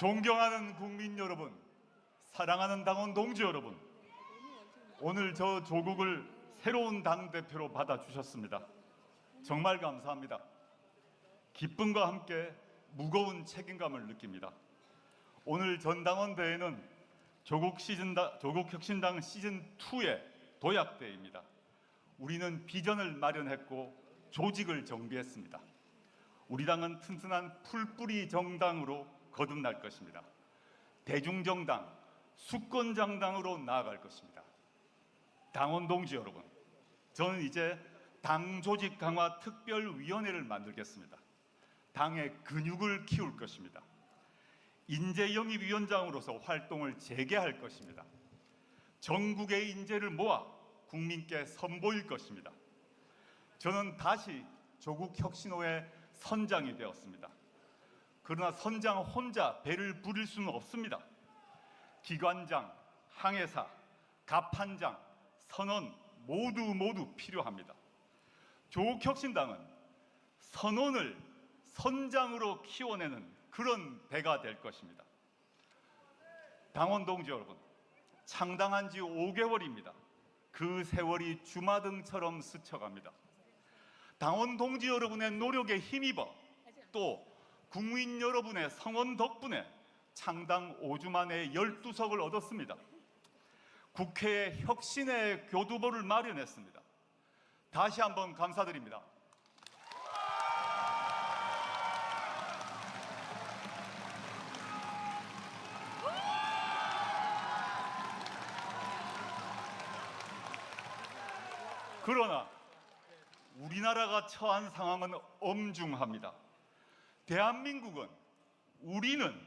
존경하는 국민 여러분, 사랑하는 당원 동지 여러분, 오늘 저 조국을 새로운 당대표로 받아주셨습니다. 정말 감사합니다. 기쁨과 함께 무거운 책임감을 느낍니다. 오늘 전당원대회는 조국혁신당 시즌2의 도약대회입니다. 우리는 비전을 마련했고 조직을 정비했습니다. 우리 당은 튼튼한 풀뿌리 정당으로 거듭날 것입니다. 대중정당, 수권정당으로 나아갈 것입니다. 당원 동지 여러분, 저는 이제 당조직 강화 특별위원회를 만들겠습니다. 당의 근육을 키울 것입니다. 인재영입위원장으로서 활동을 재개할 것입니다. 전국의 인재를 모아 국민께 선보일 것입니다. 저는 다시 조국혁신호의 선장이 되었습니다. 그러나 선장 혼자 배를 부릴 수는 없습니다. 기관장, 항해사, 갑판장, 선원 모두 필요합니다. 조국혁신당은 선원을 선장으로 키워내는 그런 배가 될 것입니다. 당원 동지 여러분, 창당한 지 5개월입니다. 그 세월이 주마등처럼 스쳐갑니다. 당원 동지 여러분의 노력에 힘입어 또 국민 여러분의 성원 덕분에 창당 5주 만에 12석을 얻었습니다. 국회에 혁신의 교두보를 마련했습니다. 다시 한번 감사드립니다. 그러나 우리나라가 처한 상황은 엄중합니다. 대한민국은, 우리는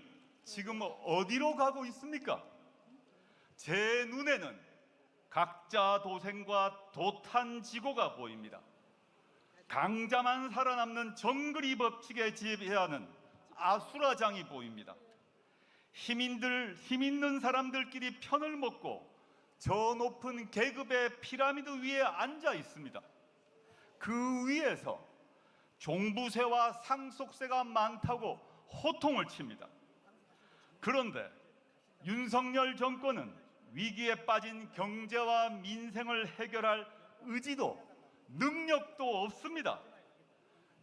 지금 어디로 가고 있습니까? 제 눈에는 각자 도생과 도탄지고가 보입니다. 강자만 살아남는 정글이 법칙에 지배하는 아수라장이 보입니다. 힘 있는 사람들끼리 편을 먹고 저 높은 계급의 피라미드 위에 앉아 있습니다. 그 위에서 종부세와 상속세가 많다고 호통을 칩니다. 그런데 윤석열 정권은 위기에 빠진 경제와 민생을 해결할 의지도 능력도 없습니다.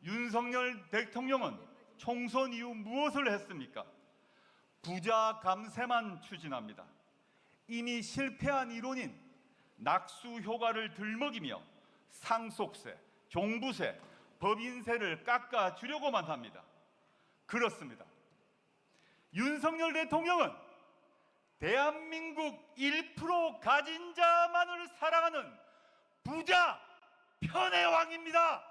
윤석열 대통령은 총선 이후 무엇을 했습니까? 부자 감세만 추진합니다. 이미 실패한 이론인 낙수 효과를 들먹이며 상속세, 종부세, 법인세를 깎아주려고만 합니다. 그렇습니다. 윤석열 대통령은 대한민국 1% 가진 자만을 사랑하는 부자 편의 왕입니다.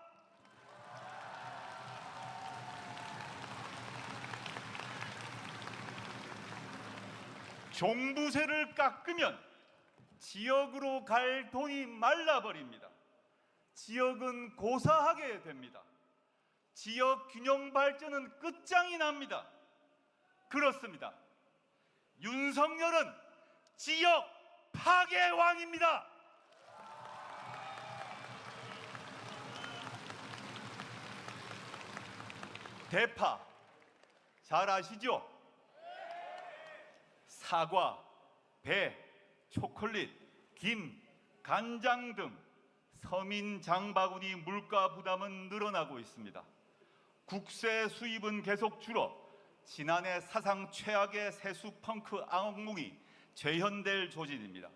종부세를 깎으면 지역으로 갈 돈이 말라버립니다. 지역은 고사하게 됩니다. 지역 균형 발전은 끝장이 납니다. 그렇습니다. 윤석열은 지역 파괴 왕입니다. 대파 잘 아시죠? 사과, 배, 초콜릿, 김, 간장 등 서민 장바구니 물가 부담은 늘어나고 있습니다. 국세 수입은 계속 줄어 지난해 사상 최악의 세수 펑크 악몽이 재현될 조짐입니다.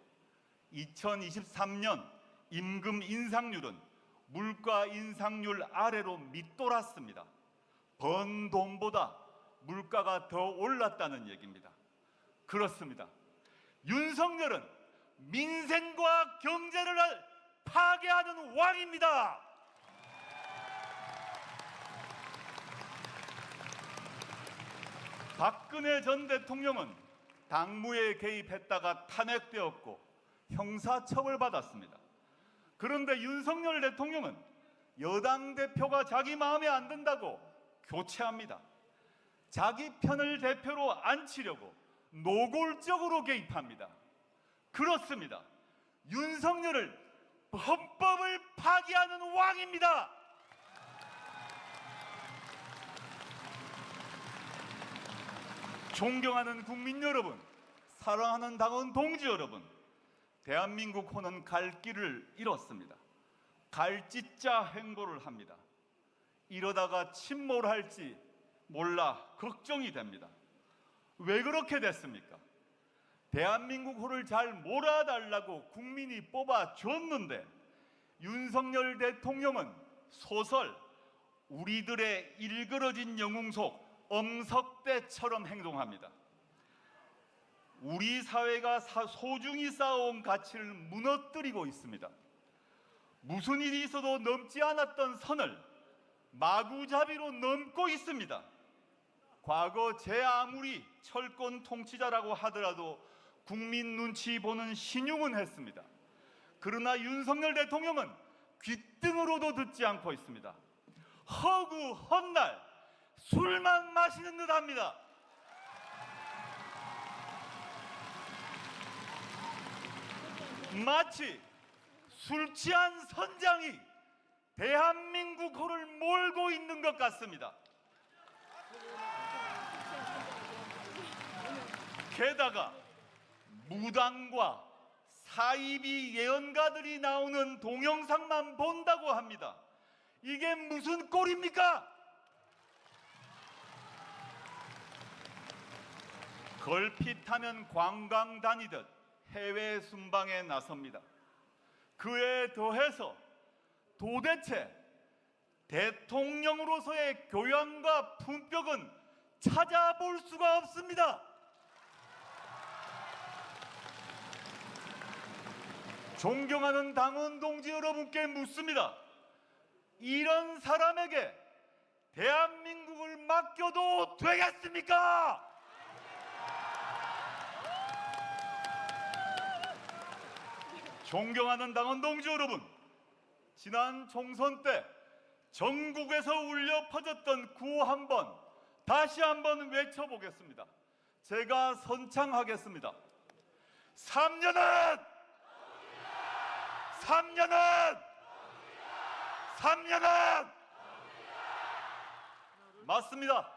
2023년 임금 인상률은 물가 인상률 아래로 밑돌았습니다. 번 돈보다 물가가 더 올랐다는 얘기입니다. 그렇습니다. 윤석열은 민생과 경제를 파괴하는 왕입니다. 박근혜 전 대통령은 당무에 개입했다가 탄핵되었고 형사처벌받았습니다. 그런데 윤석열 대통령은 여당 대표가 자기 마음에 안 든다고 교체합니다. 자기 편을 대표로 앉히려고 노골적으로 개입합니다. 그렇습니다. 윤석열을 헌법을 파기하는 왕입니다. 존경하는 국민 여러분, 사랑하는 당원 동지 여러분, 대한민국 호는 갈 길을 잃었습니다. 갈짓자 행보를 합니다. 이러다가 침몰할지 몰라 걱정이 됩니다. 왜 그렇게 됐습니까? 대한민국 호를 잘 몰아달라고 국민이 뽑아줬는데 윤석열 대통령은 소설 우리들의 일그러진 영웅 속 엄석대처럼 행동합니다. 우리 사회가 소중히 쌓아온 가치를 무너뜨리고 있습니다. 무슨 일이 있어도 넘지 않았던 선을 마구잡이로 넘고 있습니다. 과거 제 아무리 철권 통치자라고 하더라도 국민 눈치 보는 신용은 했습니다. 그러나 윤석열 대통령은 귓등으로도 듣지 않고 있습니다. 허구 헛날 술만 마시는 듯 합니다. 마치 술 취한 선장이 대한민국 호를 몰고 있는 것 같습니다. 게다가 무당과 사이비 예언가들이 나오는 동영상만 본다고 합니다. 이게 무슨 꼴입니까? 걸핏하면 관광 다니듯 해외 순방에 나섭니다. 그에 더해서 도대체 대통령으로서의 교양과 품격은 찾아볼 수가 없습니다. 존경하는 당원 동지 여러분께 묻습니다. 이런 사람에게 대한민국을 맡겨도 되겠습니까? 존경하는 당원 동지 여러분, 지난 총선 때 전국에서 울려 퍼졌던 구호 한번 다시 한번 외쳐보겠습니다. 제가 선창하겠습니다. 3년은 맞습니다.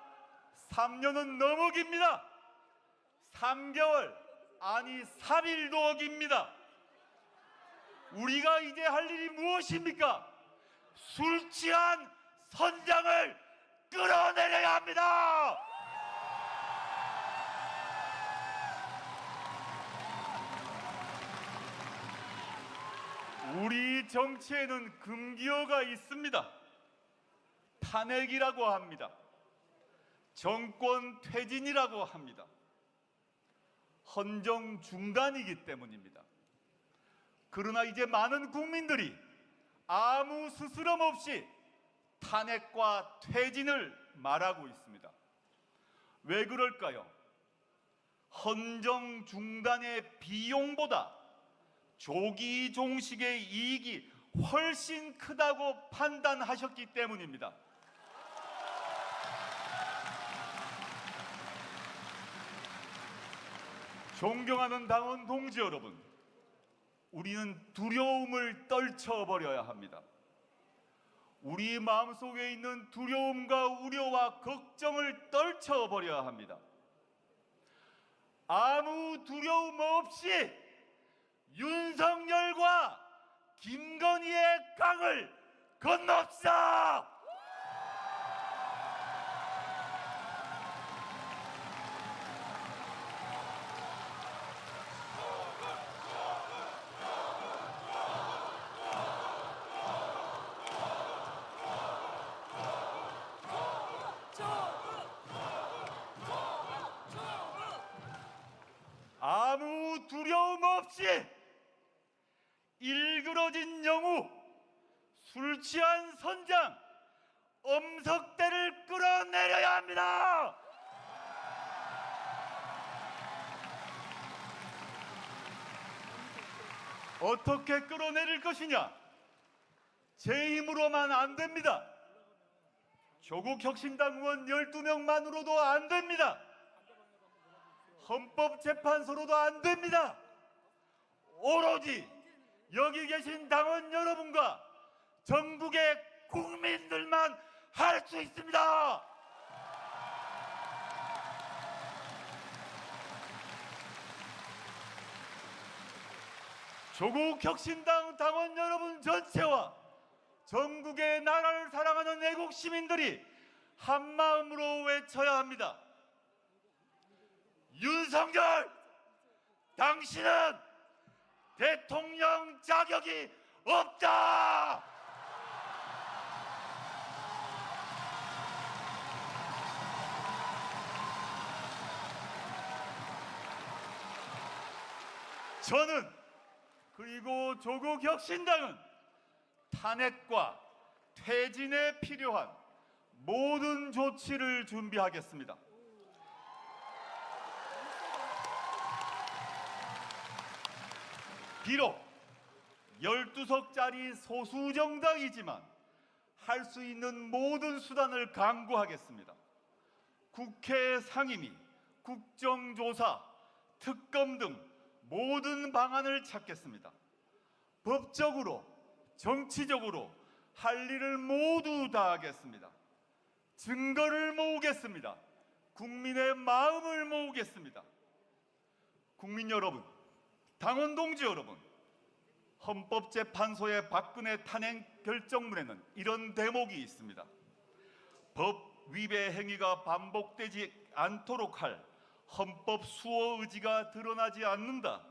3년은 너무 깁니다. 3개월 아니 3일도 어깁니다. 우리가 이제 할 일이 무엇입니까? 술 취한 선장을 끌어내려야 합니다. 우리 정치에는 금기어가 있습니다. 탄핵이라고 합니다. 정권 퇴진이라고 합니다. 헌정 중단이기 때문입니다. 그러나 이제 많은 국민들이 아무 스스럼 없이 탄핵과 퇴진을 말하고 있습니다. 왜 그럴까요? 헌정 중단의 비용보다 조기 종식의 이익이 훨씬 크다고 판단하셨기 때문입니다. 존경하는 당원 동지 여러분, 우리는 두려움을 떨쳐버려야 합니다. 우리 마음속에 있는 두려움과 우려와 걱정을 떨쳐버려야 합니다. 아무 두려움 없이 윤석열과 김건희의 강을 건넙시다. 아무 두려움 없이 일그러진 영우, 술 취한 선장, 엄석대를 끌어내려야 합니다. 어떻게 끌어내릴 것이냐? 제 힘으로만 안 됩니다. 조국혁신당 의원 12명만으로도 안 됩니다. 헌법재판소로도 안 됩니다. 오로지 여기 계신 당원 여러분과 전국의 국민들만 할 수 있습니다. 조국혁신당 당원 여러분 전체와 전국의 나라를 사랑하는 애국 시민들이 한마음으로 외쳐야 합니다. 윤석열, 당신은 대통령 자격이 없다! 저는 그리고 조국혁신당은 탄핵과 퇴진에 필요한 모든 조치를 준비하겠습니다. 비록 12석짜리 소수정당이지만 할 수 있는 모든 수단을 강구하겠습니다. 국회 상임위, 국정조사, 특검 등 모든 방안을 찾겠습니다. 법적으로, 정치적으로 할 일을 모두 다하겠습니다. 증거를 모으겠습니다. 국민의 마음을 모으겠습니다. 국민 여러분, 당원 동지 여러분, 헌법재판소의 박근혜 탄핵 결정문에는 이런 대목이 있습니다. 법 위배 행위가 반복되지 않도록 할 헌법 수호 의지가 드러나지 않는다.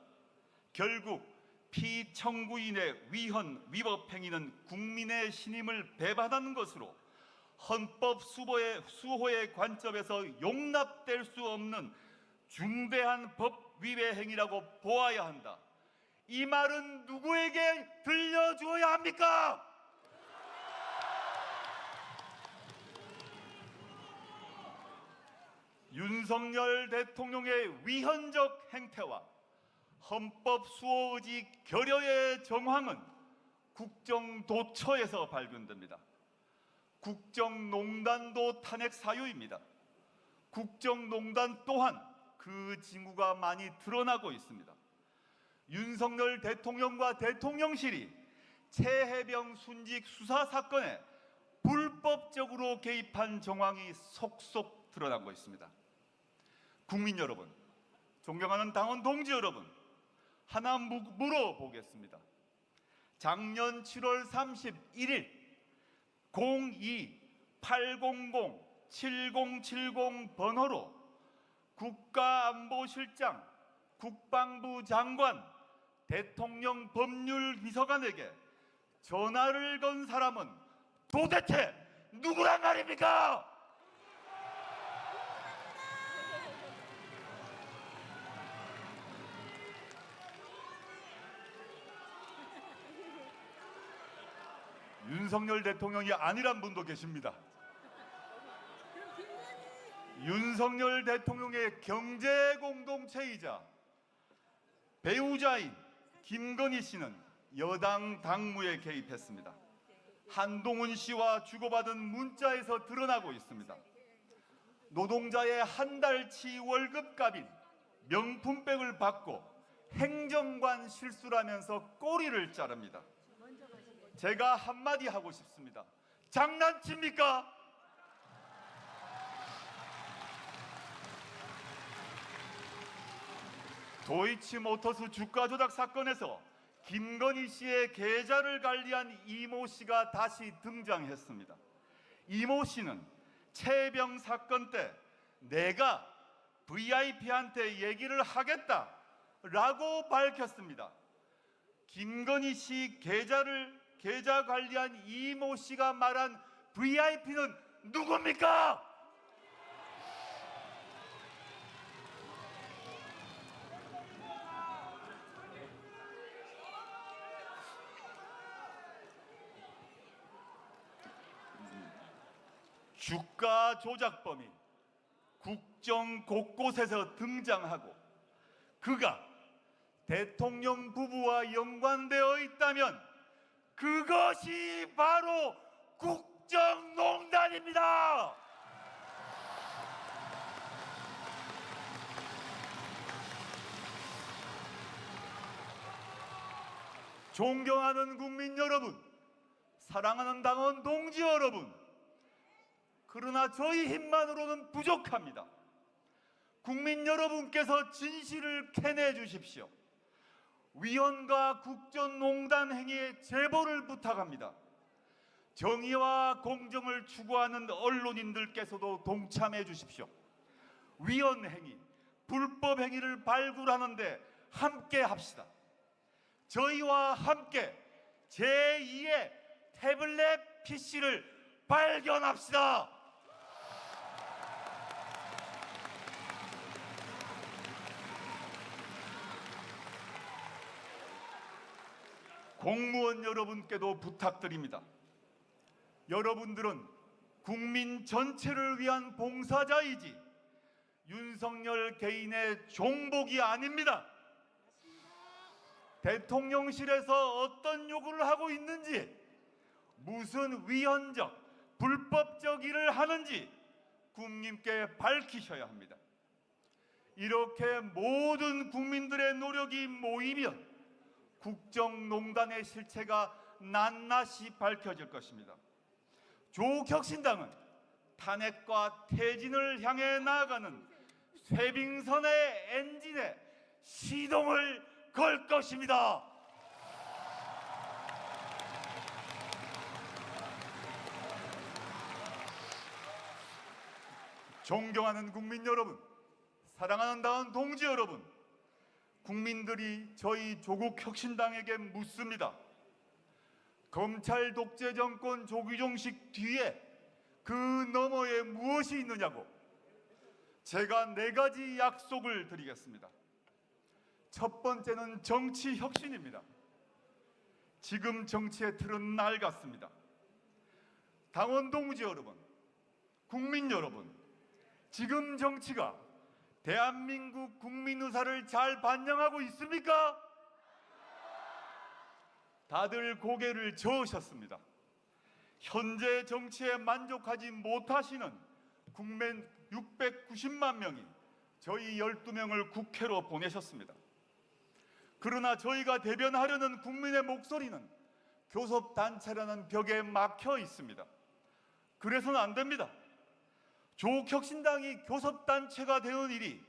결국 피청구인의 위헌, 위법 행위는 국민의 신임을 배반하는 것으로 헌법 수호의 관점에서 용납될 수 없는 중대한 법 위배 행위라고 보아야 한다. 이 말은 누구에게 들려주어야 합니까? 윤석열 대통령의 위헌적 행태와 헌법 수호 의지 결여의 정황은 국정도처에서 발견됩니다. 국정농단도 탄핵 사유입니다. 국정농단 또한 그 징후가 많이 드러나고 있습니다. 윤석열 대통령과 대통령실이 최혜병 순직 수사 사건에 불법적으로 개입한 정황이 속속 드러나고 있습니다. 국민 여러분, 존경하는 당원 동지 여러분, 하나 물어보겠습니다. 작년 7월 31일 02-800-7070 번호로 국가안보실장, 국방부 장관, 대통령 법률비서관에게 전화를 건 사람은 도대체 누구란 말입니까? 윤석열 대통령이 아니란 분도 계십니다. 윤석열 대통령의 경제공동체이자 배우자인 김건희 씨는 여당 당무에 개입했습니다. 한동훈 씨와 주고받은 문자에서 드러나고 있습니다. 노동자의 한 달치 월급값인 명품백을 받고 행정관 실수라면서 꼬리를 자릅니다. 제가 한마디 하고 싶습니다. 장난칩니까? 도이치모터스 주가 조작 사건에서 김건희 씨의 계좌를 관리한 이모 씨가 다시 등장했습니다. 이모 씨는 최혜병 사건 때 내가 VIP한테 얘기를 하겠다라고 밝혔습니다. 김건희 씨 계좌 관리한 이모 씨가 말한 VIP는 누굽니까? 주가 조작범이 국정 곳곳에서 등장하고 그가 대통령 부부와 연관되어 있다면 그것이 바로 국정농단입니다. 존경하는 국민 여러분, 사랑하는 당원 동지 여러분, 그러나 저희 힘만으로는 부족합니다. 국민 여러분께서 진실을 캐내 주십시오. 위원과 국정농단 행위의 제보를 부탁합니다. 정의와 공정을 추구하는 언론인들께서도 동참해 주십시오. 위헌 행위, 불법 행위를 발굴하는데 함께 합시다. 저희와 함께 제2의 태블릿 PC를 발견합시다. 공무원 여러분께도 부탁드립니다. 여러분들은 국민 전체를 위한 봉사자이지 윤석열 개인의 종복이 아닙니다. 대통령실에서 어떤 요구를 하고 있는지, 무슨 위헌적, 불법적 일을 하는지 국민께 밝히셔야 합니다. 이렇게 모든 국민들의 노력이 모이면 국정농단의 실체가 낱낱이 밝혀질 것입니다. 조국혁신당은 탄핵과 퇴진을 향해 나아가는 쇄빙선의 엔진에 시동을 걸 것입니다. 존경하는 국민 여러분, 사랑하는 당원 동지 여러분, 국민들이 저희 조국혁신당에게 묻습니다. 검찰 독재 정권 조기종식 뒤에 그 너머에 무엇이 있느냐고. 제가 4가지 약속을 드리겠습니다. 첫 번째는 정치 혁신입니다. 지금 정치의 틀은 낡았습니다. 당원 동지 여러분, 국민 여러분, 지금 정치가 대한민국 국민 의사를 잘 반영하고 있습니까? 다들 고개를 저으셨습니다. 현재 정치에 만족하지 못하시는 국민 690만 명이 저희 12명을 국회로 보내셨습니다. 그러나 저희가 대변하려는 국민의 목소리는 교섭단체라는 벽에 막혀 있습니다. 그래서는 안 됩니다. 조국혁신당이 교섭단체가 되는 일이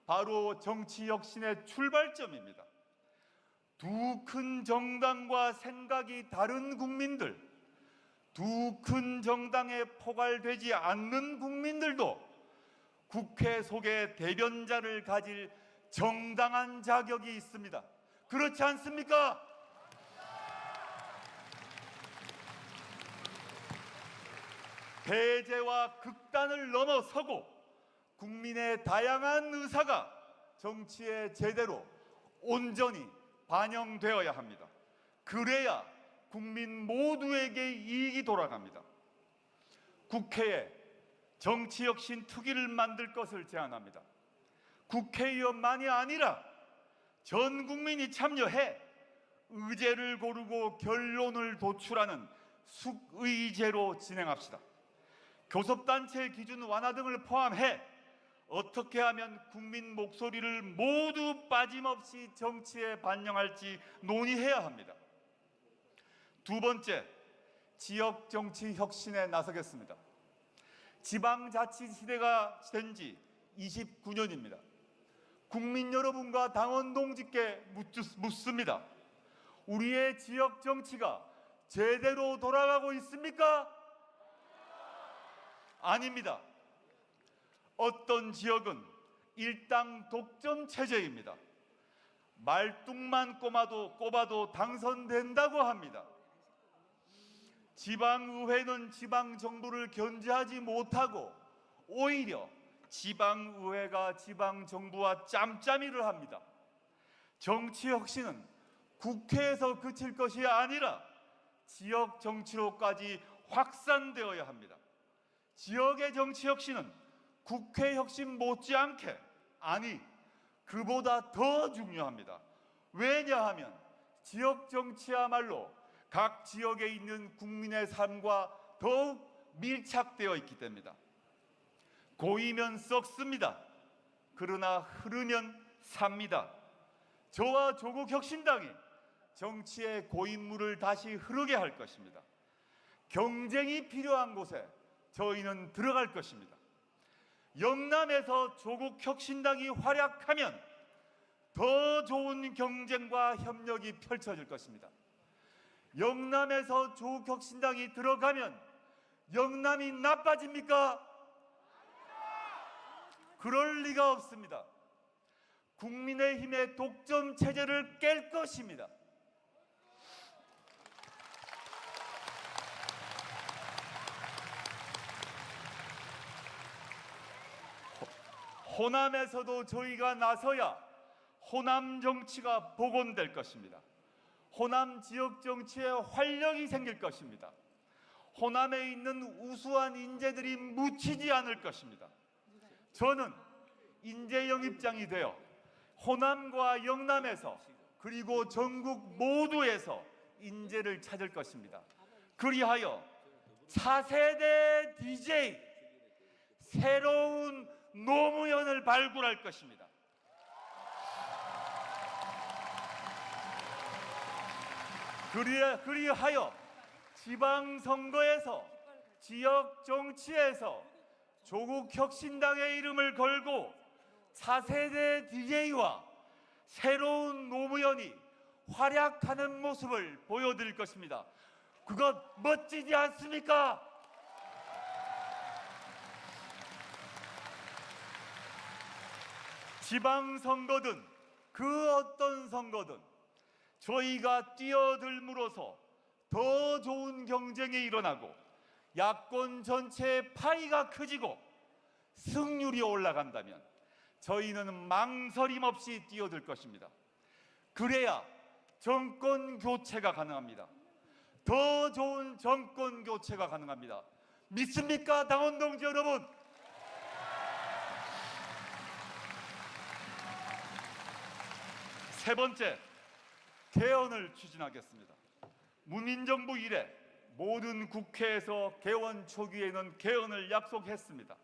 바로 정치혁신의 출발점입니다. 두 큰 정당과 생각이 다른 국민들, 두 큰 정당에 포괄되지 않는 국민들도 국회 속에 대변자를 가질 정당한 자격이 있습니다. 그렇지 않습니까? 배제와 극단을 넘어서고 국민의 다양한 의사가 정치에 제대로 온전히 반영되어야 합니다. 그래야 국민 모두에게 이익이 돌아갑니다. 국회에 정치혁신 특위를 만들 것을 제안합니다. 국회의원만이 아니라 전 국민이 참여해 의제를 고르고 결론을 도출하는 숙의제로 진행합시다. 교섭단체 기준 완화 등을 포함해 어떻게 하면 국민 목소리를 모두 빠짐없이 정치에 반영할지 논의해야 합니다. 두 번째, 지역 정치 혁신에 나서겠습니다. 지방자치 시대가 된 지 29년입니다. 국민 여러분과 당원 동지께 묻습니다. 우리의 지역 정치가 제대로 돌아가고 있습니까? 아닙니다. 어떤 지역은 일당 독점 체제입니다. 말뚝만 꼽아도 당선된다고 합니다. 지방의회는 지방정부를 견제하지 못하고 오히려 지방의회가 지방정부와 짬짬이를 합니다. 정치혁신은 국회에서 그칠 것이 아니라 지역 정치로까지 확산되어야 합니다. 지역의 정치혁신은 국회 혁신 못지않게, 아니 그보다 더 중요합니다. 왜냐하면 지역 정치야말로 각 지역에 있는 국민의 삶과 더욱 밀착되어 있기 때문입니다. 고이면 썩습니다. 그러나 흐르면 삽니다. 저와 조국혁신당이 정치의 고인물을 다시 흐르게 할 것입니다. 경쟁이 필요한 곳에 저희는 들어갈 것입니다. 영남에서 조국혁신당이 활약하면 더 좋은 경쟁과 협력이 펼쳐질 것입니다. 영남에서 조국혁신당이 들어가면 영남이 나빠집니까? 그럴 리가 없습니다. 국민의힘의 독점 체제를 깰 것입니다. 호남에서도 저희가 나서야 호남 정치가 복원될 것입니다. 호남 지역 정치에 활력이 생길 것입니다. 호남에 있는 우수한 인재들이 묻히지 않을 것입니다. 저는 인재 영입장이 되어 호남과 영남에서 그리고 전국 모두에서 인재를 찾을 것입니다. 그리하여 차세대 DJ 새로운 노무현을 발굴할 것입니다. 그리하여 지방선거에서 지역 정치에서 조국혁신당의 이름을 걸고 차세대 DJ와 새로운 노무현이 활약하는 모습을 보여드릴 것입니다. 그것 멋지지 않습니까? 지방선거든 그 어떤 선거든 저희가 뛰어들므로써 더 좋은 경쟁이 일어나고 야권 전체의 파이가 커지고 승률이 올라간다면 저희는 망설임 없이 뛰어들 것입니다. 그래야 정권 교체가 가능합니다. 더 좋은 정권 교체가 가능합니다. 믿습니까, 당원 동지 여러분? 세 번째, 개헌을 추진하겠습니다. 문민정부 이래 모든 국회에서 개원 초기에는 개헌을 약속했습니다.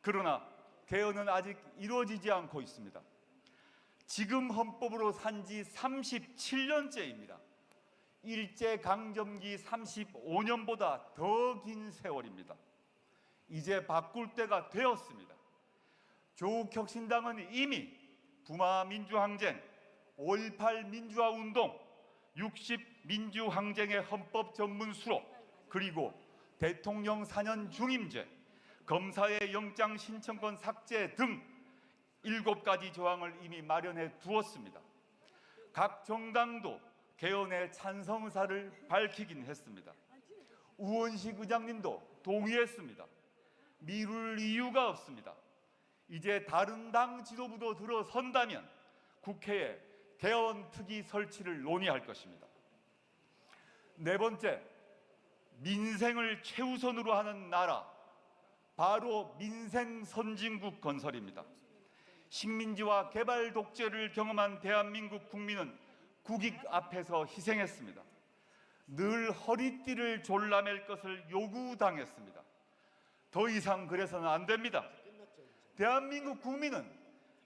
그러나 개헌은 아직 이루어지지 않고 있습니다. 지금 헌법으로 산 지 37년째입니다. 일제강점기 35년보다 더 긴 세월입니다. 이제 바꿀 때가 되었습니다. 조국혁신당은 이미 부마 민주항쟁, 5.18 민주화운동, 60 민주항쟁의 헌법 전문 수록, 그리고 대통령 4년 중임제, 검사의 영장 신청권 삭제 등 7가지 조항을 이미 마련해 두었습니다. 각 정당도 개헌의 찬성 의사를 밝히긴 했습니다. 우원식 의장님도 동의했습니다. 미룰 이유가 없습니다. 이제 다른 당 지도부도 들어선다면 국회에 개헌 특위 설치를 논의할 것입니다. 네 번째, 민생을 최우선으로 하는 나라, 바로 민생 선진국 건설입니다. 식민지와 개발 독재를 경험한 대한민국 국민은 국익 앞에서 희생했습니다. 늘 허리띠를 졸라맬 것을 요구당했습니다. 더 이상 그래서는 안 됩니다. 대한민국 국민은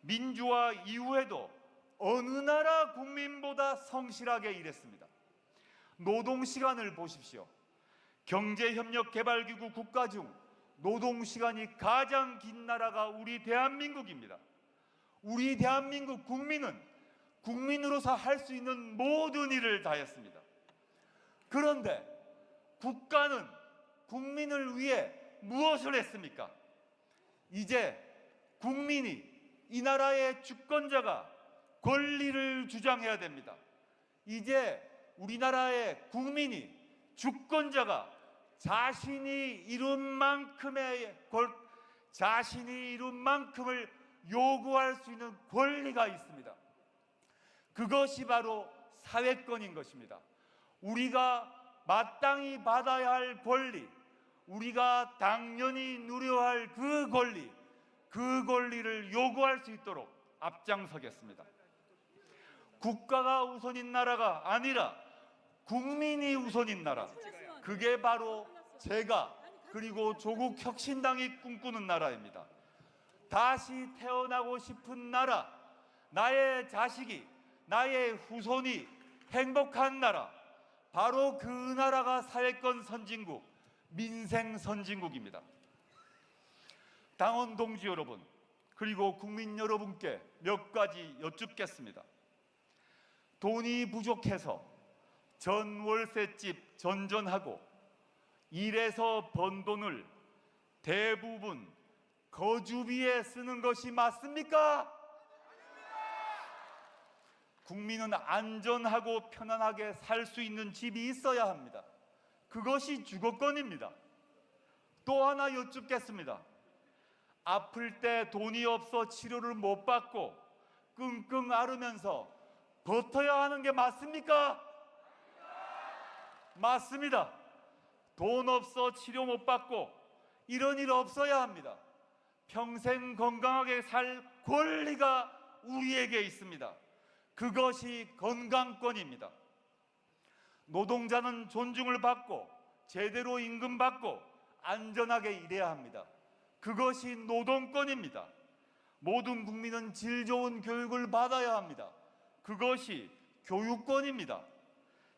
민주화 이후에도 어느 나라 국민보다 성실하게 일했습니다. 노동시간을 보십시오. 경제협력개발기구 국가 중 노동시간이 가장 긴 나라가 우리 대한민국입니다. 우리 대한민국 국민은 국민으로서 할 수 있는 모든 일을 다했습니다. 그런데 국가는 국민을 위해 무엇을 했습니까? 이제 국민이, 이 나라의 주권자가 권리를 주장해야 됩니다. 이제 우리나라의 국민이, 주권자가 자신이 이룬 만큼을 요구할 수 있는 권리가 있습니다. 그것이 바로 사회권인 것입니다. 우리가 마땅히 받아야 할 권리, 우리가 당연히 누려야 할 그 권리를 요구할 수 있도록 앞장서겠습니다. 국가가 우선인 나라가 아니라 국민이 우선인 나라, 그게 바로 제가 그리고 조국혁신당이 꿈꾸는 나라입니다. 다시 태어나고 싶은 나라, 나의 자식이, 나의 후손이 행복한 나라, 바로 그 나라가 사회권 선진국, 민생 선진국입니다. 당원 동지 여러분, 그리고 국민 여러분께 몇 가지 여쭙겠습니다. 돈이 부족해서 전월세집 전전하고 일해서 번 돈을 대부분 거주비에 쓰는 것이 맞습니까? 국민은 안전하고 편안하게 살 수 있는 집이 있어야 합니다. 그것이 주거권입니다. 또 하나 여쭙겠습니다. 아플 때 돈이 없어 치료를 못 받고 끙끙 앓으면서 버텨야 하는 게 맞습니까? 맞습니다. 돈 없어 치료 못 받고 이런 일 없어야 합니다. 평생 건강하게 살 권리가 우리에게 있습니다. 그것이 건강권입니다. 노동자는 존중을 받고 제대로 임금 받고 안전하게 일해야 합니다. 그것이 노동권입니다. 모든 국민은 질 좋은 교육을 받아야 합니다. 그것이 교육권입니다.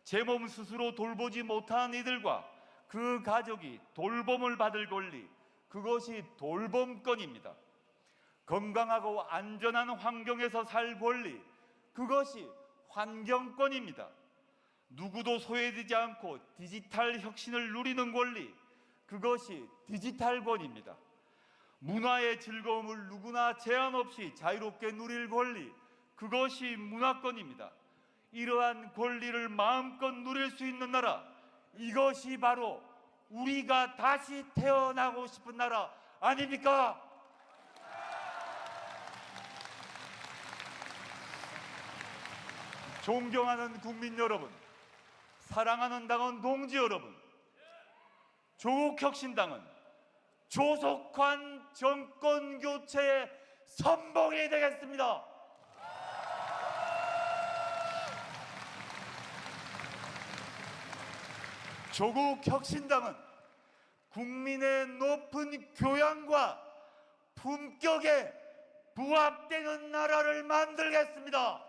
제 몸 스스로 돌보지 못한 이들과 그 가족이 돌봄을 받을 권리, 그것이 돌봄권입니다. 건강하고 안전한 환경에서 살 권리, 그것이 환경권입니다. 누구도 소외되지 않고 디지털 혁신을 누리는 권리, 그것이 디지털권입니다. 문화의 즐거움을 누구나 제한 없이 자유롭게 누릴 권리, 그것이 문화권입니다. 이러한 권리를 마음껏 누릴 수 있는 나라, 이것이 바로 우리가 다시 태어나고 싶은 나라 아닙니까? 존경하는 국민 여러분, 사랑하는 당원 동지 여러분, 조국혁신당은 조속한 정권교체의 선봉이 되겠습니다. 조국혁신당은 국민의 높은 교양과 품격에 부합되는 나라를 만들겠습니다.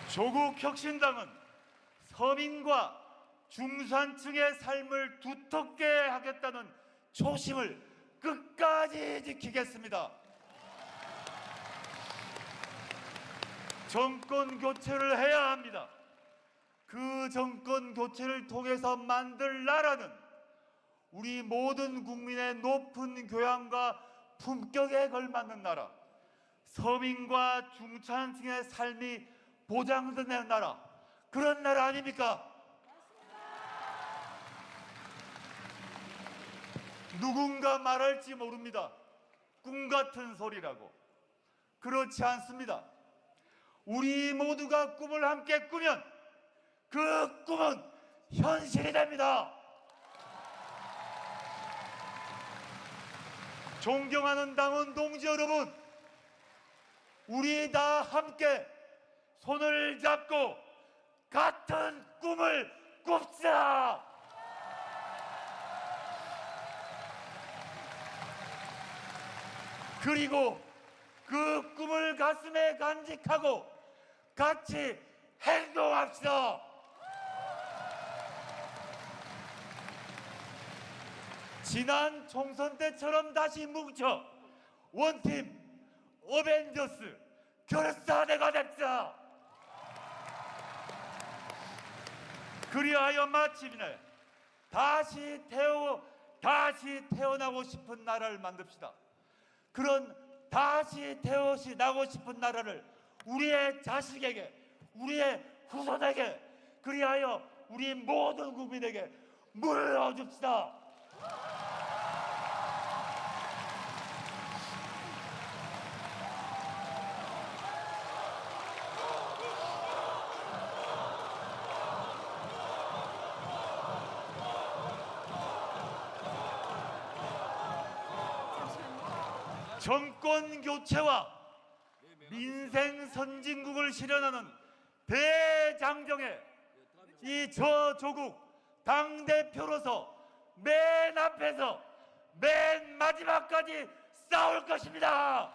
조국혁신당은 서민과 중산층의 삶을 두텁게 하겠다는 초심을 끝까지 지키겠습니다. 정권 교체를 해야 합니다. 그 정권 교체를 통해서 만들 나라는 우리 모든 국민의 높은 교양과 품격에 걸맞는 나라, 서민과 중산층의 삶이 보장되는 나라, 그런 나라 아닙니까? 누군가 말할지 모릅니다. 꿈 같은 소리라고. 그렇지 않습니다. 우리 모두가 꿈을 함께 꾸면 그 꿈은 현실이 됩니다. 존경하는 당원 동지 여러분, 우리 다 함께 손을 잡고 같은 꿈을 꿉시다. 그리고 그 꿈을 가슴에 간직하고 같이 행동합시다. 지난 총선 때처럼 다시 뭉쳐 원팀 어벤져스 결사대가 됩시다. 그리하여 마침내 다시 태어나고 싶은 나라를 만듭시다. 그런 다시 태어나고 싶은 나라를 우리의 자식에게, 우리의 후손에게, 그리하여 우리 모든 국민에게 물려줍시다. 정권 교체와 민생 선진국을 실현하는 대장정에 이 저조국 당대표로서 맨 앞에서 맨 마지막까지 싸울 것입니다.